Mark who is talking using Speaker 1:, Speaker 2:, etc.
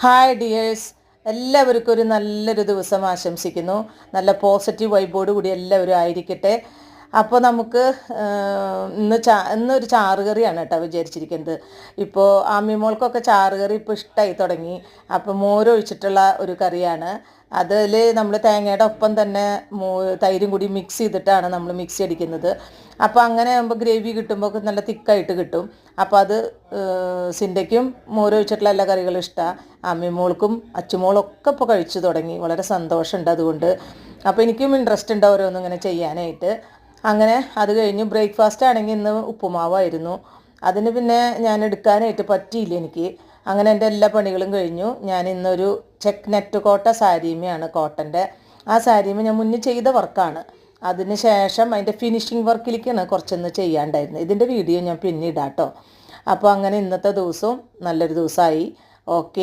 Speaker 1: Hi dears, എല്ലാവർക്കും ഒരു നല്ലൊരു ദിവസം ആശംസിക്കുന്നു. നല്ല പോസിറ്റീവ് വൈബോട് കൂടി എല്ലാവരും ആയിരിക്കട്ടെ. അപ്പോൾ നമുക്ക് ഇന്നൊരു ചാറുകറിയാണ് കേട്ടോ വിചാരിച്ചിരിക്കുന്നത്. ഇപ്പോൾ ആമിമോൾക്കൊക്കെ ചാറുകറി ഇപ്പോൾ ഇഷ്ടമായി തുടങ്ങി. അപ്പോൾ മോരൊഴിച്ചിട്ടുള്ള ഒരു കറിയാണ്. അതിൽ നമ്മൾ തേങ്ങയുടെ ഒപ്പം തന്നെ തൈരും കൂടി മിക്സ് ചെയ്തിട്ടാണ് നമ്മൾ മിക്സി അടിക്കുന്നത്. അപ്പോൾ അങ്ങനെ ആകുമ്പോൾ ഗ്രേവി കിട്ടുമ്പോൾ നല്ല തിക്കായിട്ട് കിട്ടും. അപ്പോൾ അത് സിൻ്റയ്ക്കും മോരൊഴിച്ചിട്ടുള്ള എല്ലാ കറികളും ഇഷ്ടമാണ്. അമ്മിമോൾക്കും അച്ചുമോളൊക്കെ ഇപ്പോൾ കഴിച്ചു തുടങ്ങി. വളരെ സന്തോഷമുണ്ട് അതുകൊണ്ട്. അപ്പോൾ എനിക്കും ഇൻട്രസ്റ്റ് ഉണ്ട് ഓരോന്നും ഇങ്ങനെ ചെയ്യാനായിട്ട്. അങ്ങനെ അത് കഴിഞ്ഞു. ബ്രേക്ക്ഫാസ്റ്റ് ആണെങ്കിൽ ഇന്ന് ഉപ്പുമാവായിരുന്നു. അതിന് പിന്നെ ഞാൻ എടുക്കാനായിട്ട് പറ്റിയില്ല എനിക്ക്. അങ്ങനെ എൻ്റെ എല്ലാ പണികളും കഴിഞ്ഞു. ഞാൻ ഇന്നൊരു ചെക്ക് നെറ്റ് കോട്ട സാരിയുമാണ്, കോട്ടൻ്റെ. ആ സാരിയുമ ഞാൻ മുന്നേ ചെയ്ത വർക്കാണ്. അതിന് ശേഷം അതിൻ്റെ ഫിനിഷിങ് വർക്കിലേക്കാണ് കുറച്ചൊന്ന് ചെയ്യാണ്ടായിരുന്നത്. ഇതിൻ്റെ വീഡിയോ ഞാൻ പിന്നെ ഇടാം കേട്ടോ. അപ്പോൾ അങ്ങനെ ഇന്നത്തെ ദിവസവും നല്ലൊരു ദിവസമായി. ഓക്കെ.